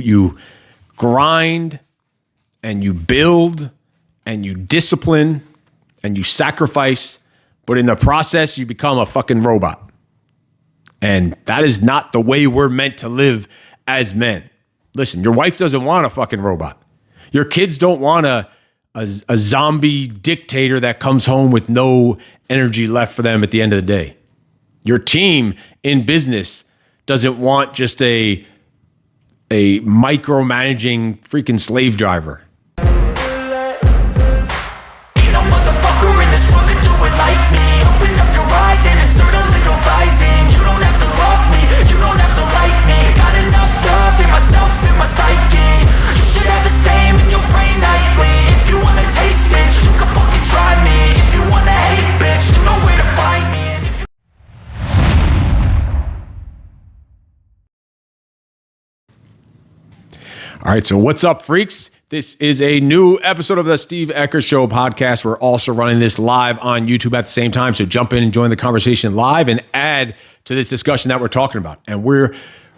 You grind and you build and you discipline and you sacrifice, but in the process, you become a fucking robot. And that is not the way we're meant to live as men. Listen, your wife doesn't want a fucking robot. Your kids don't want a zombie dictator that comes home with no energy left for them at the end of the day. Your team in business doesn't want just a micromanaging freaking slave driver. All right, so what's up, freaks? This is a new episode of the Steve Eckert Show podcast. We're also running this live on YouTube at the same time, so jump in and join the conversation live and add to this discussion that we're talking about. And we're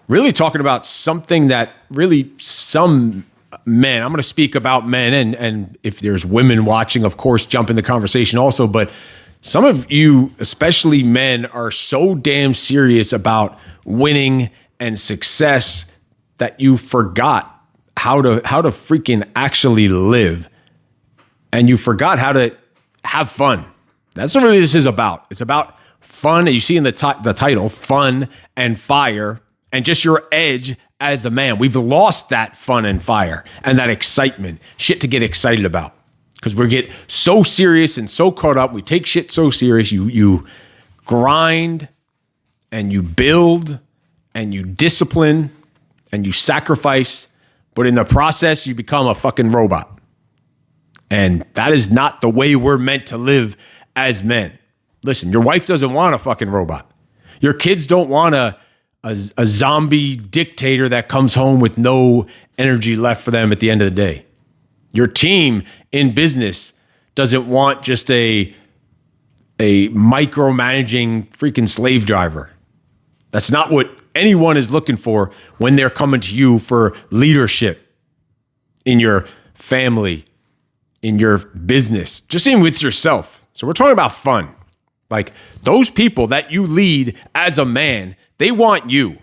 really talking about something that really some men, I'm going to speak about men, and if there's women watching, of course, jump in the conversation also, but some of you, especially men, are so damn serious about winning and success that you forgot how to freaking actually live, and you forgot how to have fun. That's what really this is about. It's about fun. You see in the title, fun and fire, and just your edge as a man. We've lost that fun and fire and that excitement, shit to get excited about, because we get so serious and so caught up. We take shit so serious. You grind and you build and you discipline and you sacrifice, but in the process, you become a fucking robot. And that is not the way we're meant to live as men. Listen, your wife doesn't want a fucking robot. Your kids don't want a zombie dictator that comes home with no energy left for them at the end of the day. Your team in business doesn't want just a micromanaging freaking slave driver. That's not what anyone is looking for when they're coming to you for leadership in your family, in your business, just even with yourself. So we're talking about fun. Like those people that you lead as a man, they want you.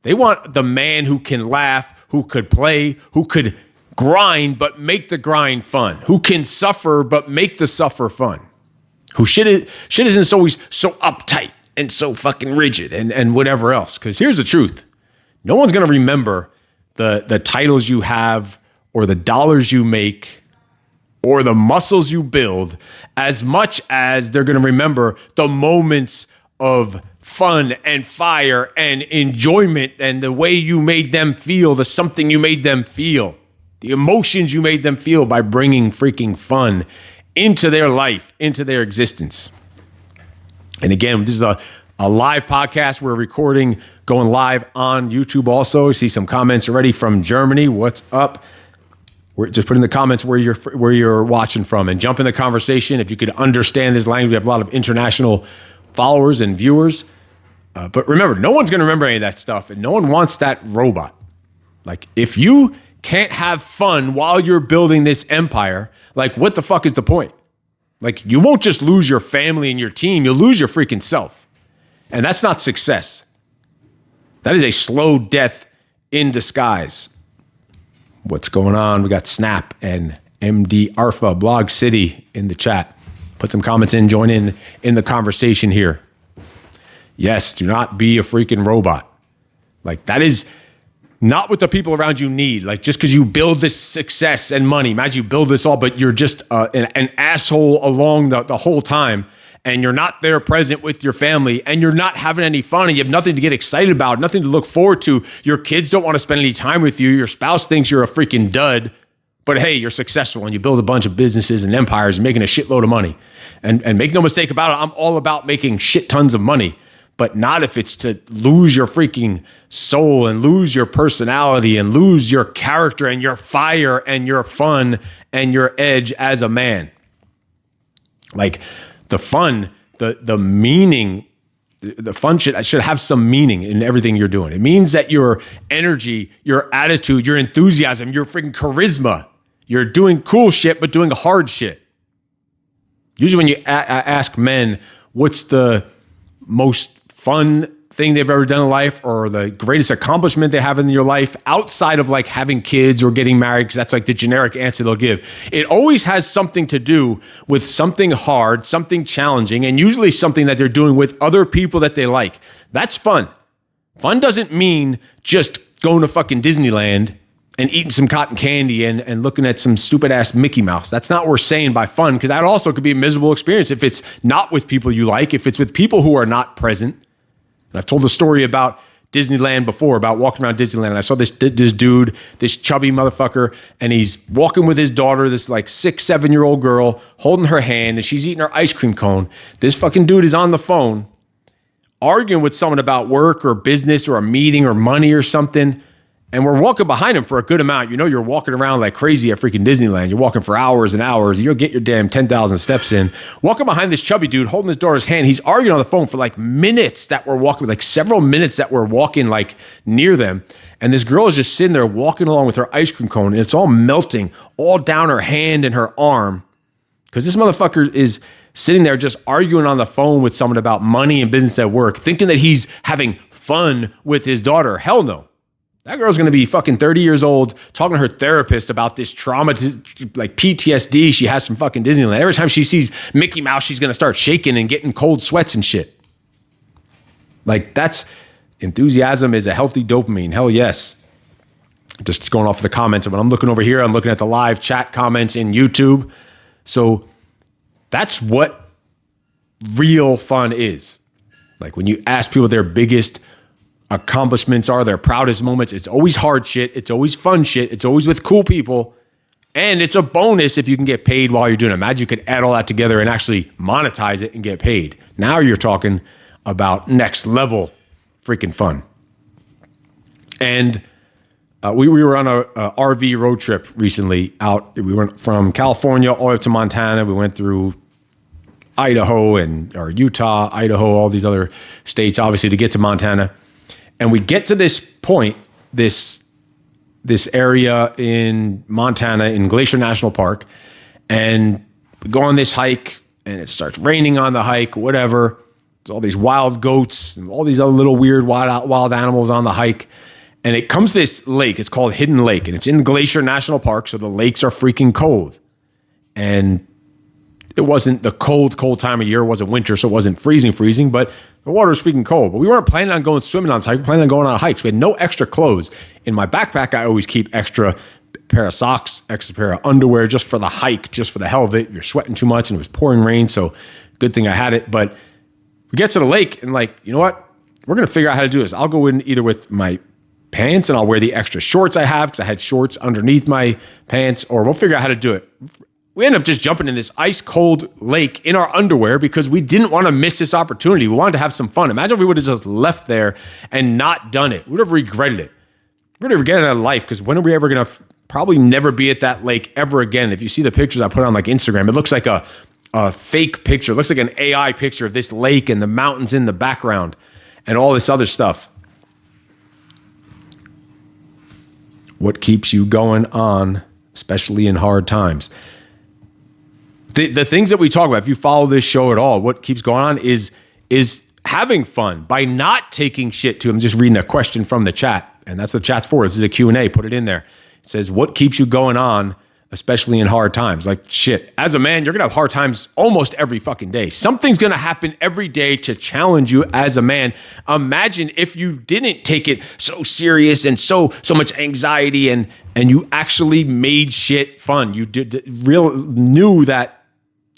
They want the man who can laugh, who could play, who could grind, but make the grind fun, who can suffer, but make the suffer fun, who shit isn't always so uptight and so fucking rigid and whatever else. Because here's the truth. No one's going to remember the titles you have or the dollars you make or the muscles you build as much as they're going to remember the moments of fun and fire and enjoyment and the way you made them feel, the something you made them feel, the emotions you made them feel by bringing freaking fun into their life, into their existence. And again, this is a live podcast. We're recording, going live on YouTube also. I see some comments already from Germany. What's up? We're just put in the comments where you're watching from and jump in the conversation. If you could understand this language, we have a lot of international followers and viewers. But remember, no one's going to remember any of that stuff, and no one wants that robot. Like, if you can't have fun while you're building this empire, like, what the fuck is the point? Like, you won't just lose your family and your team, you'll lose your freaking self. And that's not success. That is a slow death in disguise. What's going on? We got Snap and MD Arfa, Blog City in the chat. Put some comments in, join in the conversation here. Yes, do not be a freaking robot. Like, that is not what the people around you need. Like, just because you build this success and money, imagine you build this all, but you're just an asshole along the whole time, and you're not there present with your family, and you're not having any fun, and you have nothing to get excited about, nothing to look forward to. Your kids don't want to spend any time with you. Your spouse thinks you're a freaking dud, but hey, you're successful, and you build a bunch of businesses and empires and making a shitload of money. And make no mistake about it, I'm all about making shit tons of money. But not if it's to lose your freaking soul and lose your personality and lose your character and your fire and your fun and your edge as a man. Like the fun, the meaning The fun should have some meaning in everything you're doing. It means that your energy, your attitude, your enthusiasm, your freaking charisma, you're doing cool shit, but doing hard shit. Usually when you ask men, what's the most fun thing they've ever done in life or the greatest accomplishment they have in your life outside of like having kids or getting married, because that's like the generic answer they'll give. It always has something to do with something hard, something challenging, and usually something that they're doing with other people that they like. That's fun. Fun doesn't mean just going to fucking Disneyland and eating some cotton candy and looking at some stupid ass Mickey Mouse. That's not what we're saying by fun, because that also could be a miserable experience if it's not with people you like, if it's with people who are not present. And I've told the story about Disneyland before, about walking around Disneyland. And I saw this dude, this chubby motherfucker, and he's walking with his daughter, this like 6-7-year-old girl, holding her hand, and she's eating her ice cream cone. This fucking dude is on the phone arguing with someone about work or business or a meeting or money or something. And we're walking behind him for a good amount. You know, you're walking around like crazy at freaking Disneyland. You're walking for hours and hours. You'll get your damn 10,000 steps in. Walking behind this chubby dude, holding his daughter's hand. He's arguing on the phone for like minutes that we're walking, like several minutes that we're walking like near them. And this girl is just sitting there walking along with her ice cream cone. And it's all melting all down her hand and her arm. Because this motherfucker is sitting there just arguing on the phone with someone about money and business at work, thinking that he's having fun with his daughter. Hell no. That girl's going to be fucking 30 years old talking to her therapist about this trauma, like PTSD she has from fucking Disneyland. Every time she sees Mickey Mouse, she's going to start shaking and getting cold sweats and shit. Like, that's enthusiasm is a healthy dopamine. Hell yes. Just going off of the comments. When I'm looking over here, I'm looking at the live chat comments in YouTube. So that's what real fun is. Like when you ask people their biggest accomplishments are, their proudest moments, it's always hard shit. It's always fun shit. It's always with cool people. And it's a bonus if you can get paid while you're doing it. Imagine you could add all that together and actually monetize it and get paid. Now you're talking about next level freaking fun. And we were on a RV road trip recently out. We went from California all the way up to Montana. We went through Idaho or Utah, Idaho, all these other states, obviously, to get to Montana. And we get to this point, this area in Montana in Glacier National Park, and we go on this hike, and it starts raining on the hike, whatever. There's all these wild goats and all these other little weird wild animals on the hike. And it comes to this lake. It's called Hidden Lake, and it's in Glacier National Park, so the lakes are freaking cold. And it wasn't the cold time of year. It wasn't winter, so it wasn't freezing, but the water was freaking cold. But we weren't planning on going swimming on this hike. We were planning on going on hikes. We had no extra clothes. In my backpack, I always keep extra pair of socks, extra pair of underwear just for the hike, just for the hell of it. You're sweating too much, and it was pouring rain, so good thing I had it. But we get to the lake, and like, you know what? We're going to figure out how to do this. I'll go in either with my pants, and I'll wear the extra shorts I have because I had shorts underneath my pants, or we'll figure out how to do it. We ended up just jumping in this ice cold lake in our underwear because we didn't want to miss this opportunity. We wanted to have some fun. Imagine if we would have just left there and not done it. We would have regretted it. We would have regretted our life, because when are we ever going to probably never be at that lake ever again? If you see the pictures I put on like Instagram, it looks like a fake picture. It looks like an AI picture of this lake and the mountains in the background and all this other stuff. What keeps you going on, especially in hard times? The things that we talk about, if you follow this show at all, what keeps going on is having fun by not taking shit to. I'm just reading a question from the chat, and that's what the chat's for. This is a Q&A. Put it in there. It says, what keeps you going on, especially in hard times? Like, shit, as a man, you're going to have hard times almost every fucking day. Something's going to happen every day to challenge you as a man. Imagine if you didn't take it so serious and so much anxiety, and you actually made shit fun. You knew that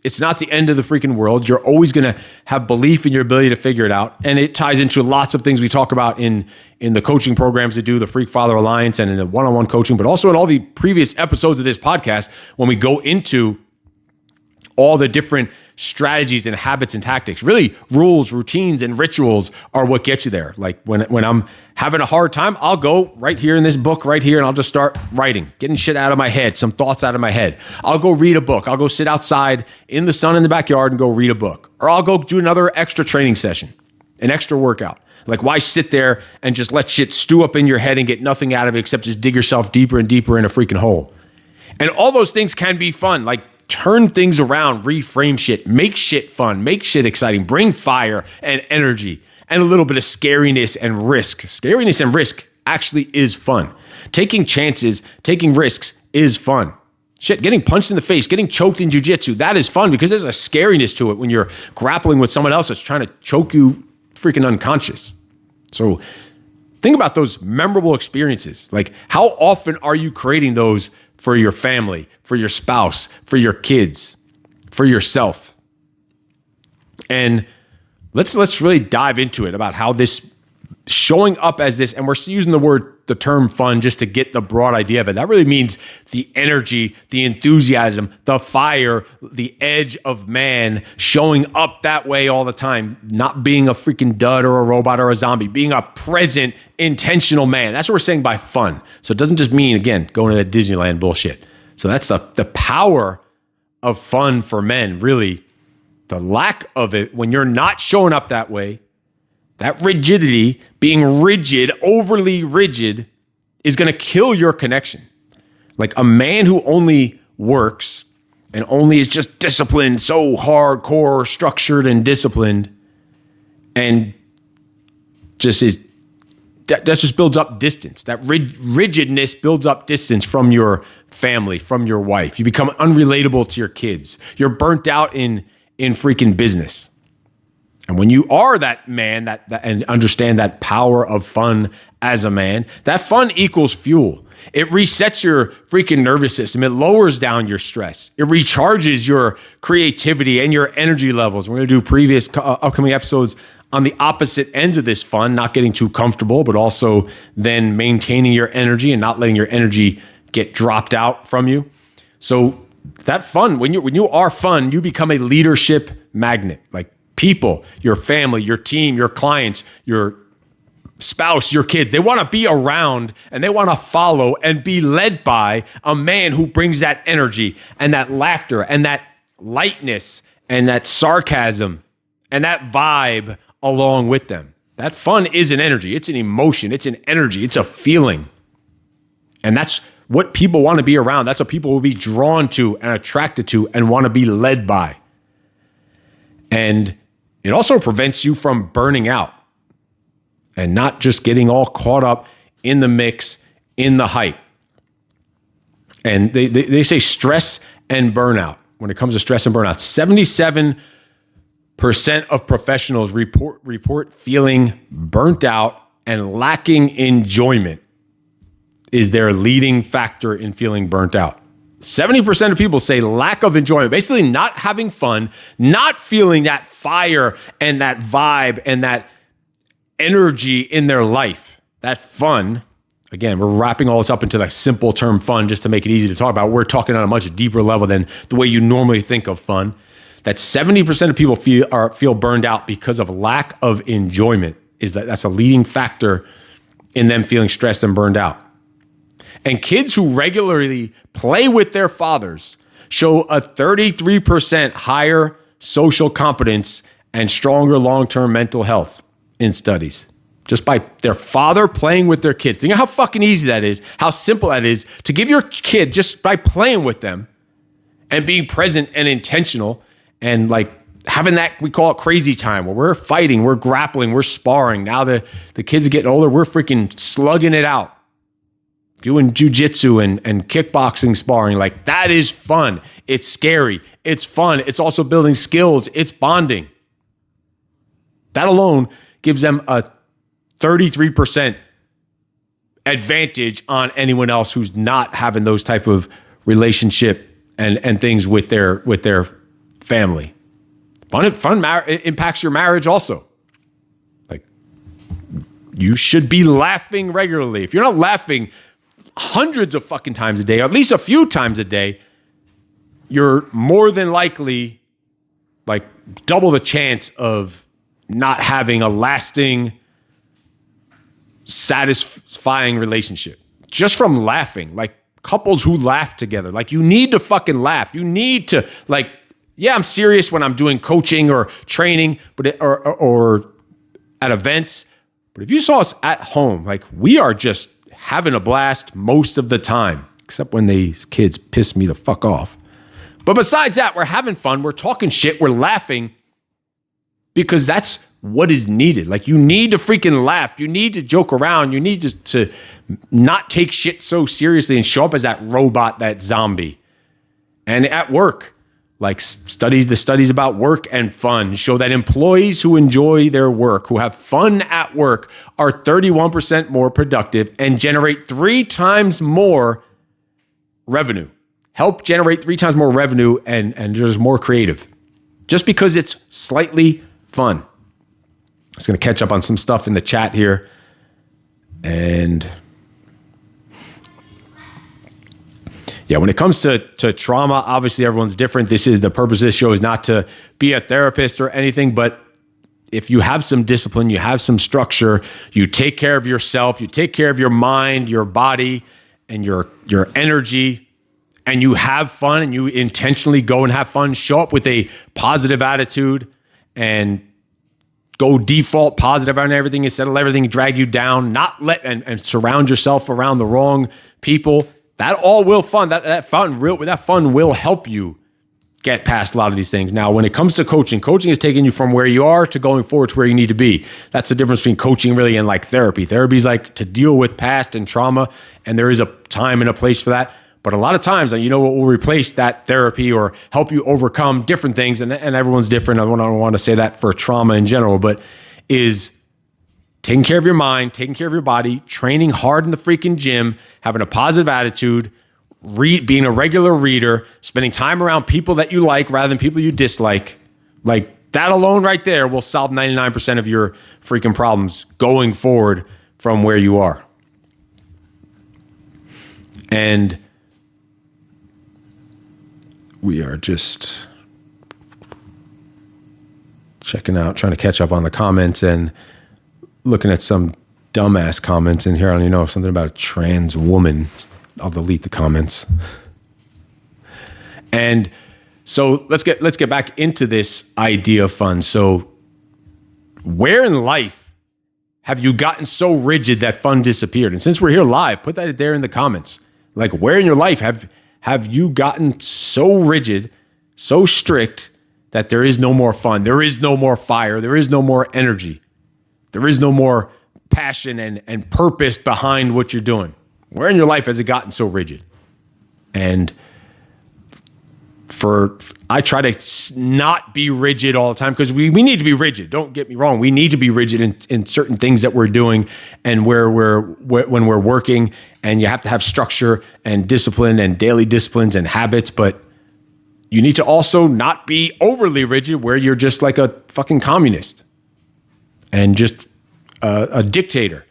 it's not the end of the freaking world. You're always going to have belief in your ability to figure it out. And it ties into lots of things we talk about in the coaching programs that do the Freak Father Alliance and in the one-on-one coaching, but also in all the previous episodes of this podcast when we go into all the different strategies and habits and tactics. Really, rules, routines, and rituals are what get you there. Like when I'm having a hard time, I'll go right here in this book right here, and I'll just start writing, getting shit out of my head, some thoughts out of my head. I'll go read a book. I'll go sit outside in the sun in the backyard and go read a book. Or I'll go do another extra training session. an extra workout. Like, why sit there and just let shit stew up in your head and get nothing out of it except just dig yourself deeper and deeper in a freaking hole? And all those things can be fun. Like, turn things around, reframe shit, make shit fun, make shit exciting, bring fire and energy and a little bit of scariness and risk. Scariness and risk actually is fun. Taking chances, taking risks is fun. Shit, getting punched in the face, getting choked in jiu-jitsu, that is fun because there's a scariness to it when you're grappling with someone else that's trying to choke you freaking unconscious. So think about those memorable experiences. Like, how often are you creating those for your family, for your spouse, for your kids, for yourself? And let's really dive into it about how this showing up as this, and we're using the term fun just to get the broad idea of it. That really means the energy, the enthusiasm, the fire, the edge of man showing up that way all the time, not being a freaking dud or a robot or a zombie, being a present, intentional man. That's what we're saying by fun. So it doesn't just mean, again, going to that Disneyland bullshit. So that's the power of fun for men, really. The lack of it when you're not showing up that way, that rigidity, being rigid, overly rigid, is going to kill your connection. Like, a man who only works and only is just disciplined, so hardcore, structured and disciplined, and just is, that just builds up distance. That rigidness builds up distance from your family, from your wife. You become unrelatable to your kids. You're burnt out in freaking business. And when you are that man and understand that power of fun as a man, that fun equals fuel. It resets your freaking nervous system. It lowers down your stress. It recharges your creativity and your energy levels. We're going to do previous upcoming episodes on the opposite ends of this fun, not getting too comfortable, but also then maintaining your energy and not letting your energy get dropped out from you. So that fun, when you are fun, you become a leadership magnet. Like, people, your family, your team, your clients, your spouse, your kids, they want to be around and they want to follow and be led by a man who brings that energy and that laughter and that lightness and that sarcasm and that vibe along with them. That fun is an energy. It's an emotion. It's an energy. It's a feeling. And that's what people want to be around. That's what people will be drawn to and attracted to and want to be led by. And it also prevents you from burning out and not just getting all caught up in the mix, in the hype. And they say stress and burnout. When it comes to stress and burnout, 77% of professionals report feeling burnt out and lacking enjoyment is their leading factor in feeling burnt out. 70% of people say lack of enjoyment, basically not having fun, not feeling that fire and that vibe and that energy in their life. That fun, again, we're wrapping all this up into the simple term fun just to make it easy to talk about. We're talking on a much deeper level than the way you normally think of fun. That 70% of people feel burned out because of lack of enjoyment. That's a leading factor in them feeling stressed and burned out. And kids who regularly play with their fathers show a 33% higher social competence and stronger long-term mental health in studies. Just by their father playing with their kids. Think of how fucking easy that is, how simple that is to give your kid just by playing with them and being present and intentional and like having that, we call it crazy time, where we're fighting, we're grappling, we're sparring. Now the kids are getting older, we're freaking slugging it out. Doing jujitsu and kickboxing sparring, like that is fun. It's scary. It's fun. It's also building skills. It's bonding. That alone gives them a 33% advantage on anyone else who's not having those type of relationship and things with their family. Fun impacts your marriage also. Like, you should be laughing regularly. If you're not laughing hundreds of fucking times a day, or at least a few times a day, you're more than likely like double the chance of not having a lasting, satisfying relationship. Just from laughing, like couples who laugh together, like you need to fucking laugh. You need to like, yeah, I'm serious when I'm doing coaching or training, but or at events. But if you saw us at home, like we are just having a blast most of the time, except when these kids piss me the fuck off. But besides that, we're having fun. We're talking shit. We're laughing because that's what is needed. Like you need to freaking laugh. You need to joke around. You need to not take shit so seriously and show up as that robot, that zombie. And at work, like the studies about work and fun show that employees who enjoy their work, who have fun at work, are 31% more productive and generate 3 times more revenue. Help generate 3 times more revenue and just more creative. Just because it's slightly fun. I was going to catch up on some stuff in the chat here. And yeah, when it comes to trauma, obviously everyone's different. The purpose of this show is not to be a therapist or anything, but if you have some discipline, you have some structure, you take care of yourself, you take care of your mind, your body, and your energy, and you have fun and you intentionally go and have fun, show up with a positive attitude and go default positive on everything instead of let everything drag you down, and surround yourself around the wrong people. That all will fun. That fun will help you get past a lot of these things. Now, when it comes to coaching is taking you from where you are to going forward to where you need to be. That's the difference between coaching really and like therapy. Therapy is like to deal with past and trauma, and there is a time and a place for that. But a lot of times, what will replace that therapy or help you overcome different things, and everyone's different. I don't want to say that for trauma in general, but is taking care of your mind, taking care of your body, training hard in the freaking gym, having a positive attitude, being a regular reader, spending time around people that you like rather than people you dislike. Like that alone right there will solve 99% of your freaking problems going forward from where you are. And we are just checking out, trying to catch up on the comments and looking at some dumbass comments in here. I don't even know, something about a trans woman. I'll delete the comments. And so let's get back into this idea of fun. So where in life have you gotten so rigid that fun disappeared? And since we're here live, put that there in the comments. Like where in your life have you gotten so rigid, so strict that there is no more fun, there is no more fire, there is no more energy, there is no more passion and purpose behind what you're doing? Where in your life has it gotten so rigid? And I try to not be rigid all the time because we need to be rigid. Don't get me wrong. We need to be rigid in certain things that we're doing and when we're working, and you have to have structure and discipline and daily disciplines and habits, but you need to also not be overly rigid where you're just like a fucking communist and just a dictator.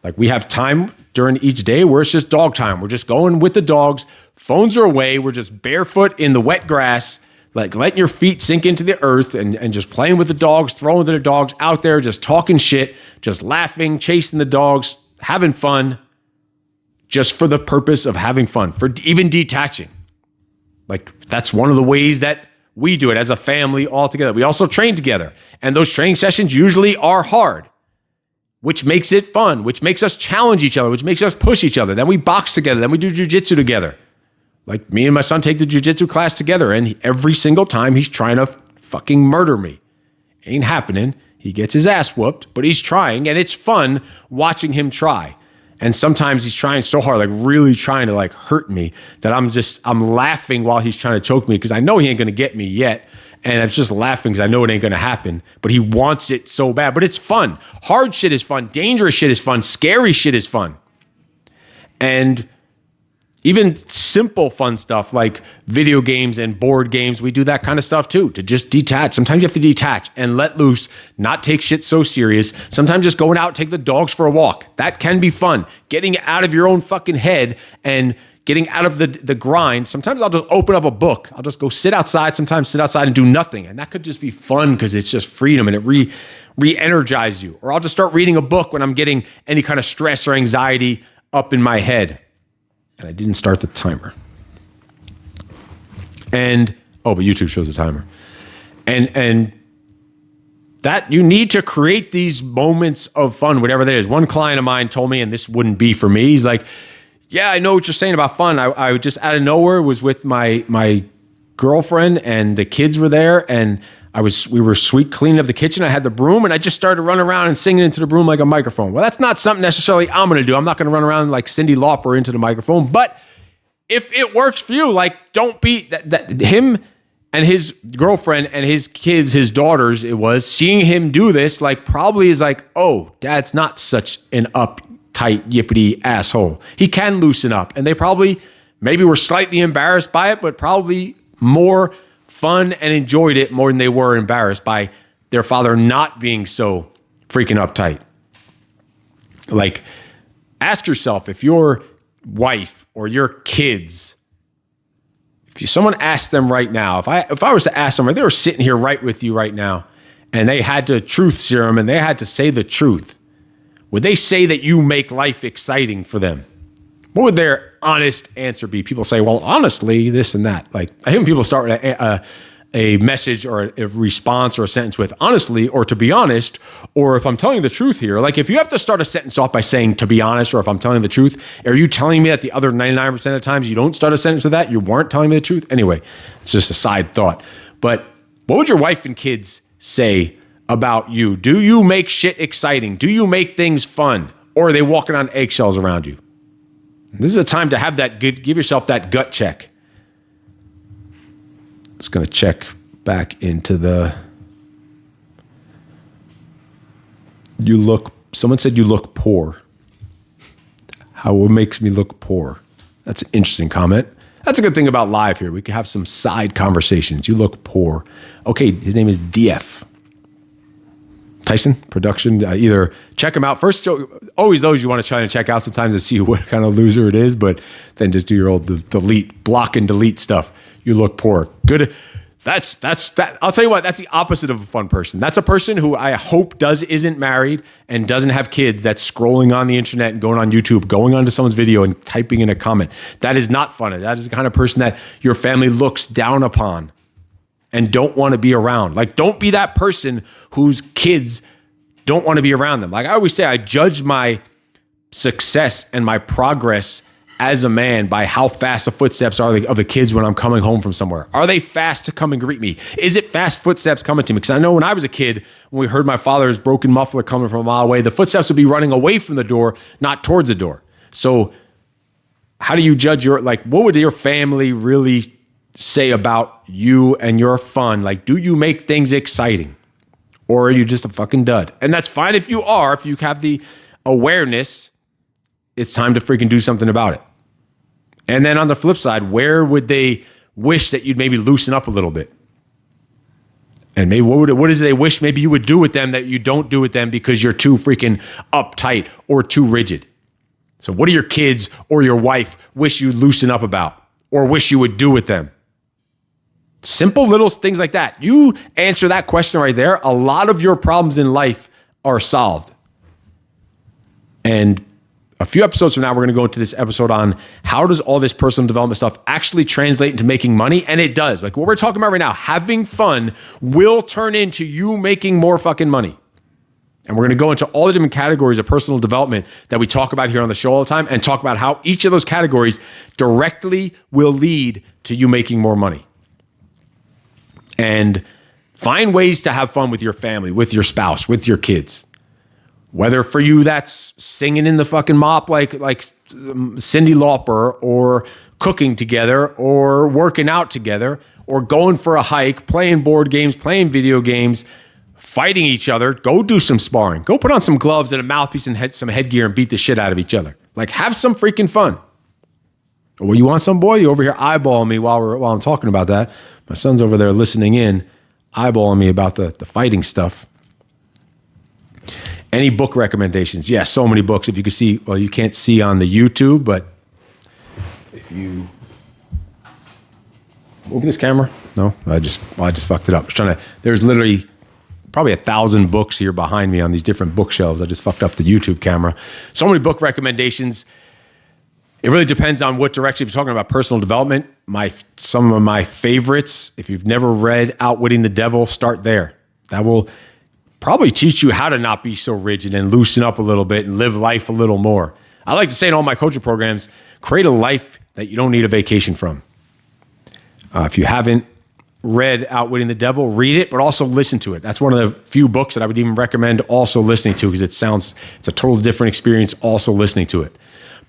Like we have time during each day where it's just dog time. We're just going with the dogs. Phones are away. We're just barefoot in the wet grass, like letting your feet sink into the earth and just playing with the dogs, throwing the dogs out there, just talking shit, just laughing, chasing the dogs, having fun, just for the purpose of having fun, for even detaching. Like that's one of the ways that we do it as a family all together. We also train together, and those training sessions usually are hard, which makes it fun, which makes us challenge each other, which makes us push each other. Then we box together. Then we do jujitsu together. Like me and my son take the jujitsu class together, and every single time he's trying to fucking murder me. Ain't happening. He gets his ass whooped, but he's trying, and it's fun watching him try. And sometimes he's trying so hard, like really trying to like hurt me, that I'm laughing while he's trying to choke me because I know he ain't gonna get me yet. And I'm just laughing because I know it ain't going to happen, but he wants it so bad. But it's fun. Hard shit is fun. Dangerous shit is fun. Scary shit is fun. And even simple fun stuff like video games and board games, we do that kind of stuff too, to just detach. Sometimes you have to detach and let loose, not take shit so serious. Sometimes just going out, take the dogs for a walk. That can be fun. Getting out of your own fucking head and getting out of the grind. Sometimes I'll just open up a book. I'll just go sit outside, sometimes sit outside and do nothing. And that could just be fun because it's just freedom and it re-energizes you. Or I'll just start reading a book when I'm getting any kind of stress or anxiety up in my head. And I didn't start the timer. But YouTube shows the timer. And that you need to create these moments of fun, whatever that is. One client of mine told me, and this wouldn't be for me, he's like, yeah, I know what you're saying about fun. I just out of nowhere was with my girlfriend and the kids were there, and we were sweet cleaning up the kitchen. I had the broom and I just started running around and singing into the broom like a microphone. Well, that's not something necessarily I'm going to do. I'm not going to run around like Cyndi Lauper into the microphone, but if it works for you, like don't be that him and his girlfriend and his kids, his daughters, it was seeing him do this, like probably is like, oh, dad's not such an uptight, yippity asshole. He can loosen up. And they probably maybe were slightly embarrassed by it, but probably more fun and enjoyed it more than they were embarrassed by their father not being so freaking uptight. Like, ask yourself if your wife or your kids, if someone asked them right now, if I was to ask them, if they were sitting here right with you right now, and they had to truth serum and they had to say the truth, would they say that you make life exciting for them? What would their honest answer be? People say, well, honestly, this and that. Like, I hear people start with a message or a response or a sentence with honestly, or to be honest, or if I'm telling you the truth here. Like, if you have to start a sentence off by saying to be honest, or if I'm telling you the truth, are you telling me that the other 99% of the times you don't start a sentence with that, you weren't telling me the truth? Anyway, it's just a side thought. But what would your wife and kids say about you? Do you make shit exciting? Do you make things fun? Or are they walking on eggshells around you? This is a time to have that, give yourself that gut check. Just going to check back into someone said you look poor. What makes me look poor? That's an interesting comment. That's a good thing about live here. We can have some side conversations. You look poor. Okay, his name is DF. Tyson Production, either check him out first. Always those you want to try and check out sometimes to see what kind of loser it is, but then just do your old block and delete stuff. You look poor. Good. That's that. I'll tell you what, that's the opposite of a fun person. That's a person who I hope isn't married and doesn't have kids, that's scrolling on the internet and going on YouTube, going onto someone's video and typing in a comment. That is not fun. That is the kind of person that your family looks down upon and don't want to be around. Like, don't be that person whose kids don't want to be around them. Like I always say, I judge my success and my progress as a man by how fast the footsteps are of the kids when I'm coming home from somewhere. Are they fast to come and greet me? Is it fast footsteps coming to me? Because I know when I was a kid, when we heard my father's broken muffler coming from a mile away, the footsteps would be running away from the door, not towards the door. So how do you judge what would your family really say about you and your fun? Like, do you make things exciting, or are you just a fucking dud? And that's fine if you are. If you have the awareness, it's time to freaking do something about it. And then on the flip side, where would they wish that you'd maybe loosen up a little bit? And maybe what is it they wish maybe you would do with them that you don't do with them because you're too freaking uptight or too rigid? So what do your kids or your wife wish you'd loosen up about, or wish you would do with them? Simple little things like that. You answer that question right there, a lot of your problems in life are solved. And a few episodes from now, we're going to go into this episode on how does all this personal development stuff actually translate into making money? And it does. Like what we're talking about right now, having fun will turn into you making more fucking money. And we're going to go into all the different categories of personal development that we talk about here on the show all the time, and talk about how each of those categories directly will lead to you making more money. And find ways to have fun with your family, with your spouse, with your kids. Whether for you that's singing in the fucking mop like Cyndi Lauper, or cooking together, or working out together, or going for a hike, playing board games, playing video games, fighting each other. Go do some sparring. Go put on some gloves and a mouthpiece and some headgear and beat the shit out of each other. Like, have some freaking fun. Well, you want some, boy? You over here eyeballing me while I'm talking about that. My son's over there listening in, eyeballing me about the fighting stuff. Any book recommendations? Yeah, so many books. If you could see, well, you can't see on the YouTube, but if you move this camera, no, I just fucked it up. I was trying to. There's literally probably 1,000 books here behind me on these different bookshelves. I just fucked up the YouTube camera. So many book recommendations. It really depends on what direction. If you're talking about personal development, some of my favorites. If you've never read Outwitting the Devil, start there. That will probably teach you how to not be so rigid and loosen up a little bit and live life a little more. I like to say in all my coaching programs, create a life that you don't need a vacation from. If you haven't read Outwitting the Devil, read it, but also listen to it. That's one of the few books that I would even recommend also listening to, because it's a totally different experience also listening to it.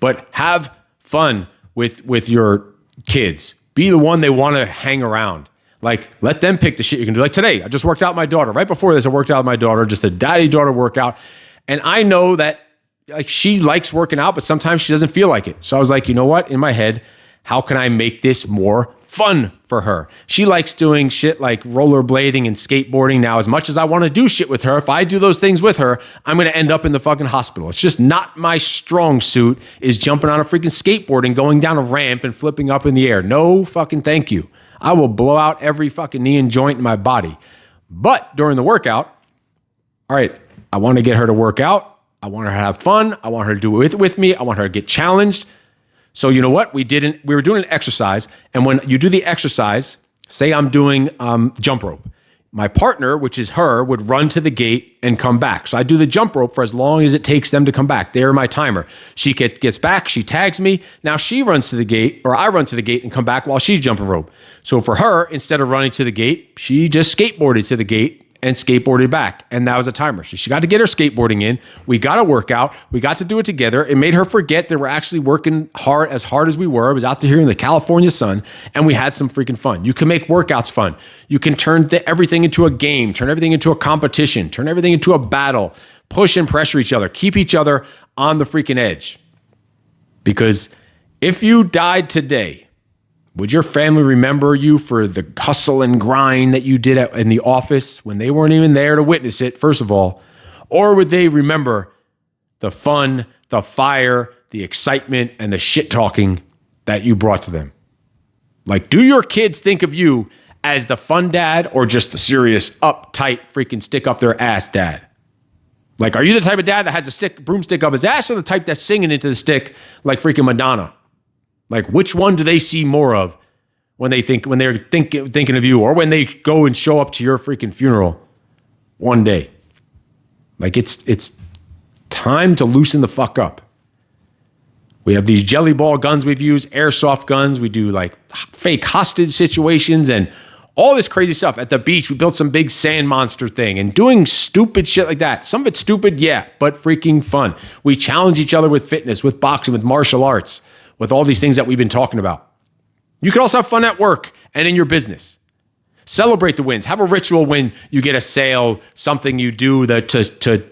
But have fun with your kids. Be the one they want to hang around. Like, let them pick the shit you can do. Like today, I just worked out with my daughter. Right before this, I worked out with my daughter, just a daddy-daughter workout. And I know that like she likes working out, but sometimes she doesn't feel like it. So I was like, you know what? In my head, how can I make this more fun for her? She likes doing shit like rollerblading and skateboarding. Now, as much as I want to do shit with her, if I do those things with her, I'm going to end up in the fucking hospital. It's just not my strong suit, is jumping on a freaking skateboard and going down a ramp and flipping up in the air. No fucking thank you. I will blow out every fucking knee and joint in my body. But during the workout, all right, I want to get her to work out. I want her to have fun. I want her to do it with me. I want her to get challenged. So you know what? We were doing an exercise. And when you do the exercise, say I'm doing jump rope. My partner, which is her, would run to the gate and come back. So I do the jump rope for as long as it takes them to come back. They're my timer. She gets back, she tags me. Now she runs to the gate, or I run to the gate and come back while she's jumping rope. So for her, instead of running to the gate, she just skateboarded to the gate and skateboarded back. And that was a timer. So she got to get her skateboarding in. We got a workout. We got to do it together. It made her forget that we're actually working hard as we were. I was out there here in the California sun, and we had some freaking fun. You can make workouts fun. You can turn everything into a game, turn everything into a competition, turn everything into a battle, push and pressure each other, keep each other on the freaking edge. Because if you died today, would your family remember you for the hustle and grind that you did in the office when they weren't even there to witness it, first of all? Or would they remember the fun, the fire, the excitement, and the shit talking that you brought to them? Like, do your kids think of you as the fun dad or just the serious, uptight, freaking stick up their ass dad? Like, are you the type of dad that has a broomstick up his ass, or the type that's singing into the stick like freaking Madonna? Like, which one do they see more of when they're thinking of you, or when they go and show up to your freaking funeral one day? Like, it's time to loosen the fuck up. We have these jelly ball guns we've used, airsoft guns. We do like fake hostage situations and all this crazy stuff. At the beach, we built some big sand monster thing and doing stupid shit like that. Some of it's stupid, yeah, but freaking fun. We challenge each other with fitness, with boxing, with martial arts, with all these things that we've been talking about. You can also have fun at work and in your business. Celebrate the wins. Have a ritual when you get a sale, something you do to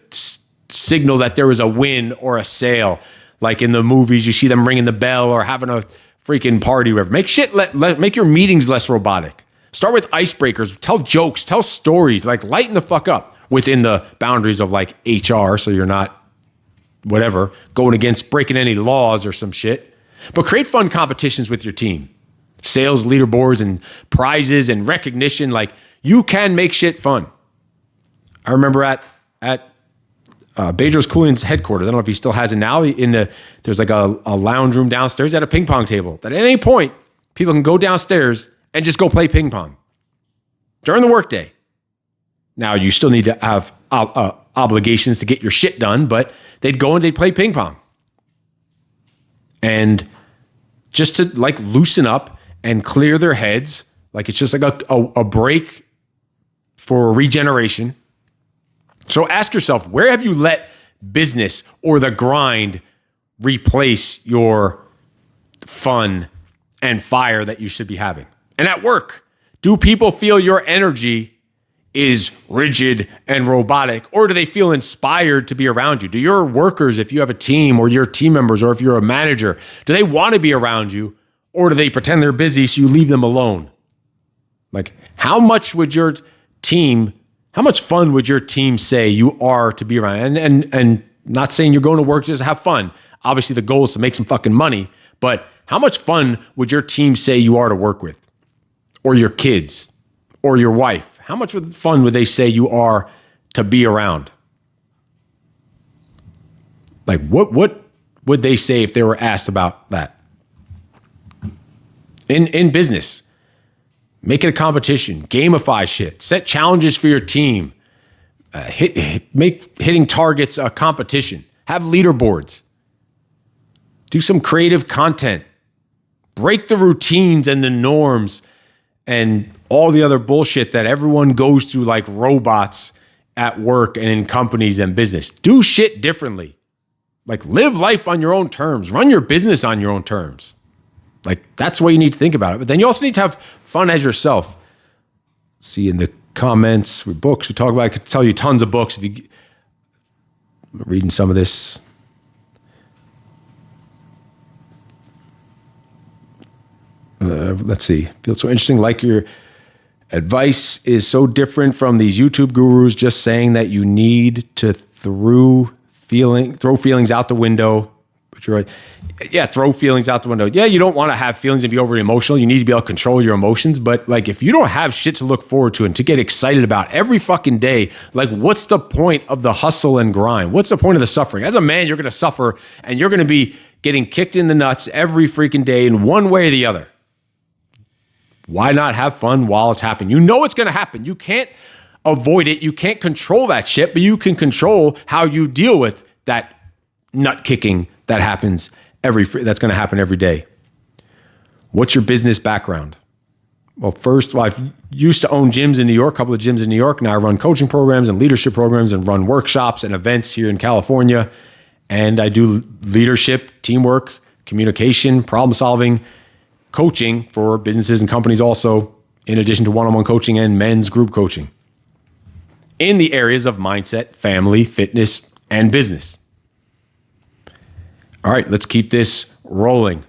signal that there was a win or a sale. Like in the movies, you see them ringing the bell or having a freaking party, whatever. Make your meetings less robotic. Start with icebreakers. Tell jokes. Tell stories. Like, lighten the fuck up within the boundaries of like HR, so you're not whatever going against breaking any laws or some shit. But create fun competitions with your team. Sales leaderboards and prizes and recognition. Like, you can make shit fun. I remember at Bedros Keuilian's headquarters, I don't know if he still has it now, there's like a lounge room downstairs at a ping pong table that at any point people can go downstairs and just go play ping pong during the workday. Now, you still need to have obligations to get your shit done, but they'd go and they'd play ping pong. And just to like loosen up and clear their heads, like it's just like a break for regeneration. So ask yourself, where have you let business or the grind replace your fun and fire that you should be having? And at work, do people feel your energy is rigid and robotic, or do they feel inspired to be around you? Do your workers, if you have a team, or your team members, or if you're a manager, do they want to be around you, or do they pretend they're busy so you leave them alone? Like, how much fun would your team say you are to be around? And not saying you're going to work just to have fun. Obviously, the goal is to make some fucking money, but how much fun would your team say you are to work with? Or your kids? Or your wife? How much fun would they say you are to be around? Like, what would they say if they were asked about that? In business, make it a competition. Gamify shit. Set challenges for your team. Make hitting targets a competition. Have leaderboards. Do some creative content. Break the routines and the norms and all the other bullshit that everyone goes through like robots at work and in companies and business. Do shit differently. Like live life on your own terms. Run your business on your own terms. Like that's the way you need to think about it. But then you also need to have fun as yourself. See in the comments, with books we talk about. I could tell you tons of books. I'm reading some of this. Let's see. Feels so interesting. Like your advice is so different from these YouTube gurus just saying that you need to throw feelings out the window. But you're right. Yeah, throw feelings out the window. Yeah, you don't want to have feelings and be overly emotional. You need to be able to control your emotions. But like, if you don't have shit to look forward to and to get excited about every fucking day, like what's the point of the hustle and grind? What's the point of the suffering? As a man, you're going to suffer and you're going to be getting kicked in the nuts every freaking day in one way or the other. Why not have fun while it's happening? You know it's going to happen. You can't avoid it. You can't control that shit, but you can control how you deal with that nut kicking that happens that's going to happen every day. What's your business background? Well, first, I used to own gyms in New York, a couple of gyms in New York. Now I run coaching programs and leadership programs and run workshops and events here in California. And I do leadership, teamwork, communication, problem solving, coaching for businesses and companies also, in addition to one-on-one coaching and men's group coaching in the areas of mindset, family, fitness, and business. All right, let's keep this rolling.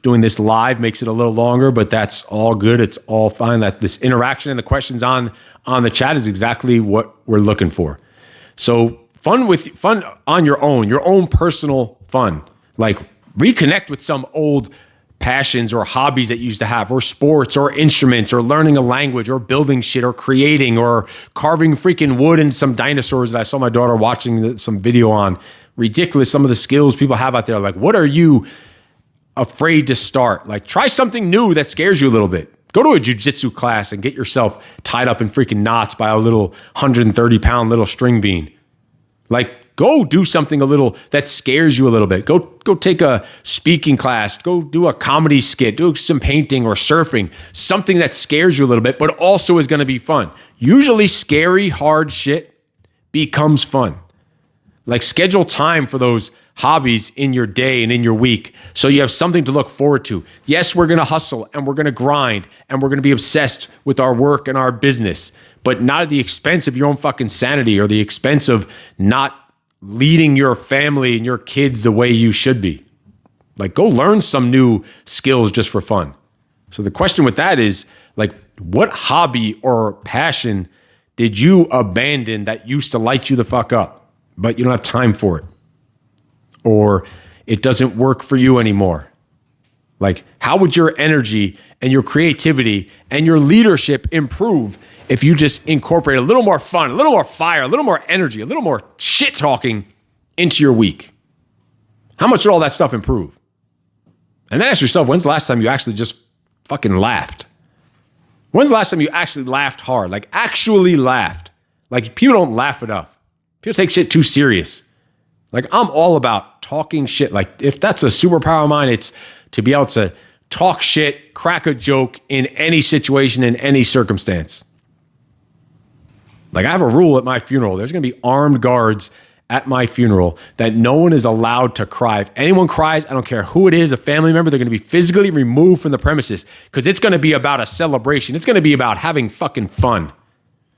Doing this live makes it a little longer, but that's all good. It's all fine. That this interaction and the questions on the chat is exactly what we're looking for. So fun on your own personal fun. Like reconnect with some old passions or hobbies that you used to have, or sports or instruments or learning a language or building shit or creating or carving freaking wood into some dinosaurs that I saw my daughter watching some video on. Ridiculous, some of the skills people have out there. Like, what are you afraid to start? Like, try something new that scares you a little bit. Go to a jiu-jitsu class and get yourself tied up in freaking knots by a little 130-pound little string bean. Like, go do something a little that scares you a little bit. Go take a speaking class. Go do a comedy skit. Do some painting or surfing. Something that scares you a little bit, but also is going to be fun. Usually scary, hard shit becomes fun. Like, schedule time for those hobbies in your day and in your week so you have something to look forward to. Yes, we're going to hustle and we're going to grind and we're going to be obsessed with our work and our business, but not at the expense of your own fucking sanity or the expense of not leading your family and your kids the way you should be. Like, go learn some new skills just for fun. So the question with that is, like, what hobby or passion did you abandon that used to light you the fuck up, but you don't have time for it? Or it doesn't work for you anymore? Like, how would your energy and your creativity and your leadership improve if you just incorporate a little more fun, a little more fire, a little more energy, a little more shit talking into your week? How much would all that stuff improve? And then ask yourself, when's the last time you actually just fucking laughed? When's the last time you actually laughed hard? Like, actually laughed. Like, people don't laugh enough. People take shit too serious. Like, I'm all about talking shit. Like, if that's a superpower of mine, it's to be able to talk shit, crack a joke in any situation, in any circumstance. Like, I have a rule at my funeral. There's going to be armed guards at my funeral that no one is allowed to cry. If anyone cries, I don't care who it is, a family member, they're going to be physically removed from the premises because it's going to be about a celebration. It's going to be about having fucking fun.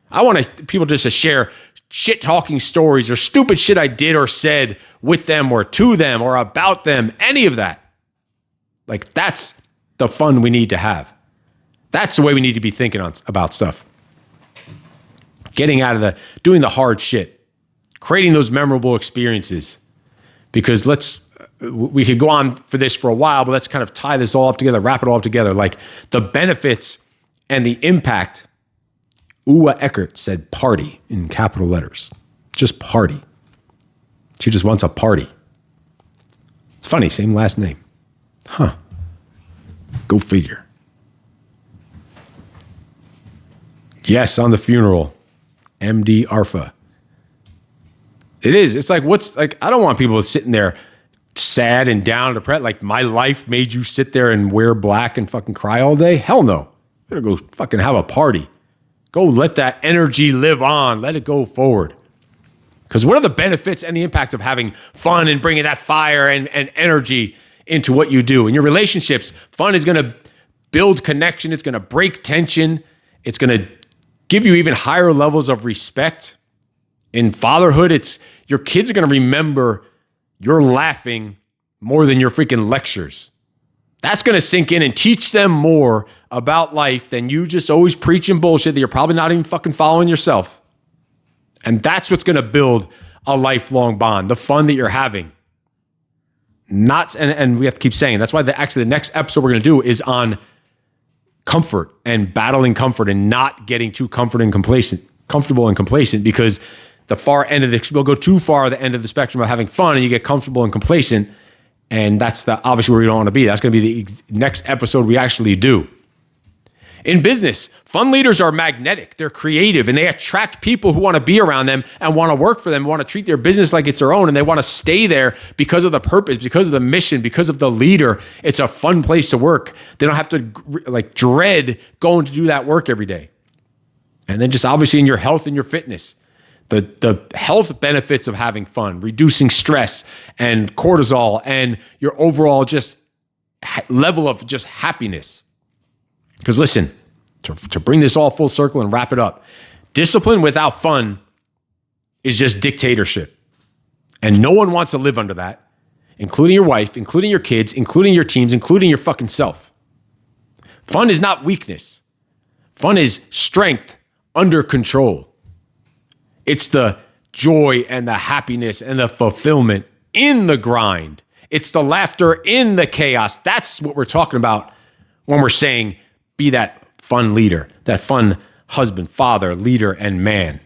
I want people just to share shit-talking stories or stupid shit I did or said with them or to them or about them, any of that. Like, that's the fun we need to have. That's the way we need to be thinking about stuff. Getting out of doing the hard shit, creating those memorable experiences. Because we could go on for this for a while, but let's kind of tie this all up together, wrap it all up together. Like, the benefits and the impact. Steve Eckert said party in capital letters. Just party. She just wants a party. It's funny, same last name. Huh. Go figure. Yes, on the funeral, MD Arfa. It is. It's like, I don't want people sitting there sad and down and depressed. Like, my life made you sit there and wear black and fucking cry all day? Hell no. You gotta go fucking have a party. Go let that energy live on. Let it go forward. Because what are the benefits and the impact of having fun and bringing that fire and energy into what you do? In your relationships, fun is going to build connection. It's going to break tension. It's going to give you even higher levels of respect. In fatherhood, it's your kids are going to remember you're laughing more than your freaking lectures. That's going to sink in and teach them more about life than you just always preaching bullshit that you're probably not even fucking following yourself. And that's what's going to build a lifelong bond, the fun that you're having. And we have to keep saying, that's why the next episode we're going to do is on comfort and battling comfort and not getting too comfortable and complacent, because the far end of we'll go too far at the end of the spectrum of having fun and you get comfortable and complacent. And that's obviously where we don't want to be. That's going to be the next episode we actually do. In business, fun leaders are magnetic. They're creative and they attract people who want to be around them and want to work for them, want to treat their business like it's their own. And they want to stay there because of the purpose, because of the mission, because of the leader. It's a fun place to work. They don't have to dread going to do that work every day. And then just obviously in your health and your fitness, the health benefits of having fun, reducing stress and cortisol and your overall just level of just happiness. Because listen, to bring this all full circle and wrap it up, discipline without fun is just dictatorship. And no one wants to live under that, including your wife, including your kids, including your teams, including your fucking self. Fun is not weakness. Fun is strength under control. It's the joy and the happiness and the fulfillment in the grind. It's the laughter in the chaos. That's what we're talking about when we're saying be that fun leader, that fun husband, father, leader, and man.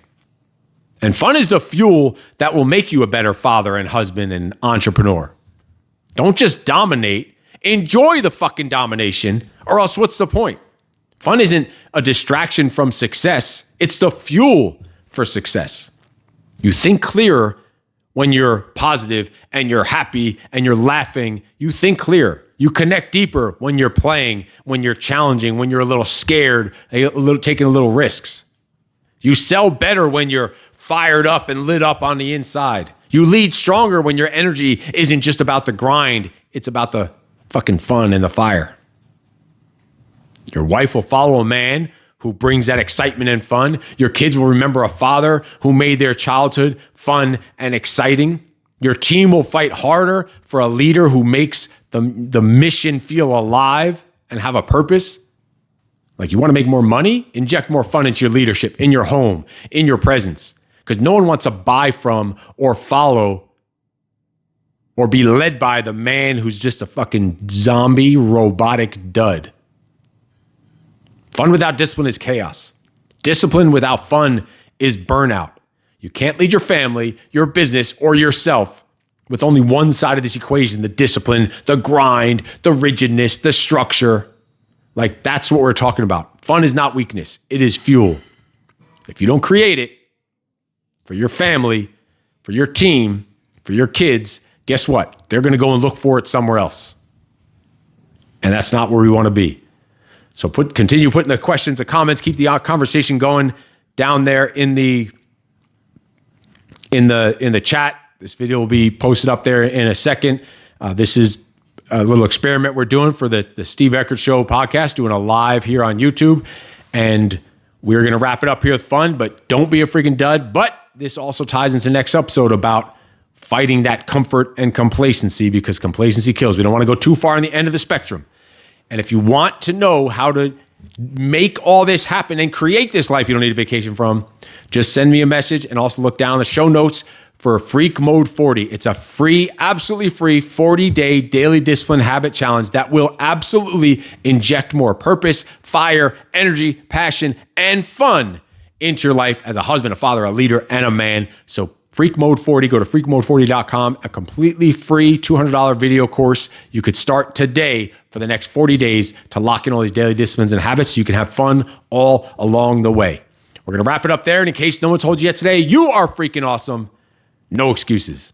And fun is the fuel that will make you a better father and husband and entrepreneur. Don't just dominate. Enjoy the fucking domination, or else what's the point? Fun isn't a distraction from success. It's the fuel for success. You think clearer when you're positive and you're happy and you're laughing. You think clear. You connect deeper when you're playing, when you're challenging, when you're a little scared, taking a little risks. You sell better when you're fired up and lit up on the inside. You lead stronger when your energy isn't just about the grind. It's about the fucking fun and the fire. Your wife will follow a man who brings that excitement and fun. Your kids will remember a father who made their childhood fun and exciting. Your team will fight harder for a leader who makes the mission feel alive and have a purpose. Like, you want to make more money? Inject more fun into your leadership, in your home, in your presence. Because no one wants to buy from or follow or be led by the man who's just a fucking zombie robotic dud. Fun without discipline is chaos. Discipline without fun is burnout. You can't lead your family, your business, or yourself with only one side of this equation: the discipline, the grind, the rigidness, the structure. Like, that's what we're talking about. Fun is not weakness. It is fuel. If you don't create it for your family, for your team, for your kids, guess what? They're going to go and look for it somewhere else. And that's not where we want to be. So continue putting the questions, the comments, keep the conversation going down there in the chat. This video will be posted up there in a second. This is a little experiment we're doing for the Steve Eckert Show podcast, doing a live here on YouTube. And we're going to wrap it up here with fun, but don't be a freaking dud. But this also ties into the next episode about fighting that comfort and complacency, because complacency kills. We don't want to go too far on the end of the spectrum. And if you want to know how to make all this happen and create this life you don't need a vacation from, just send me a message and also look down the show notes for Freak Mode 40. It's a free, absolutely free 40-day daily discipline habit challenge that will absolutely inject more purpose, fire, energy, passion, and fun into your life as a husband, a father, a leader, and a man. So Freak Mode 40, go to freakmode40.com, a completely free $200 video course. You could start today for the next 40 days to lock in all these daily disciplines and habits so you can have fun all along the way. We're going to wrap it up there. And in case no one told you yet today, you are freaking awesome. No excuses.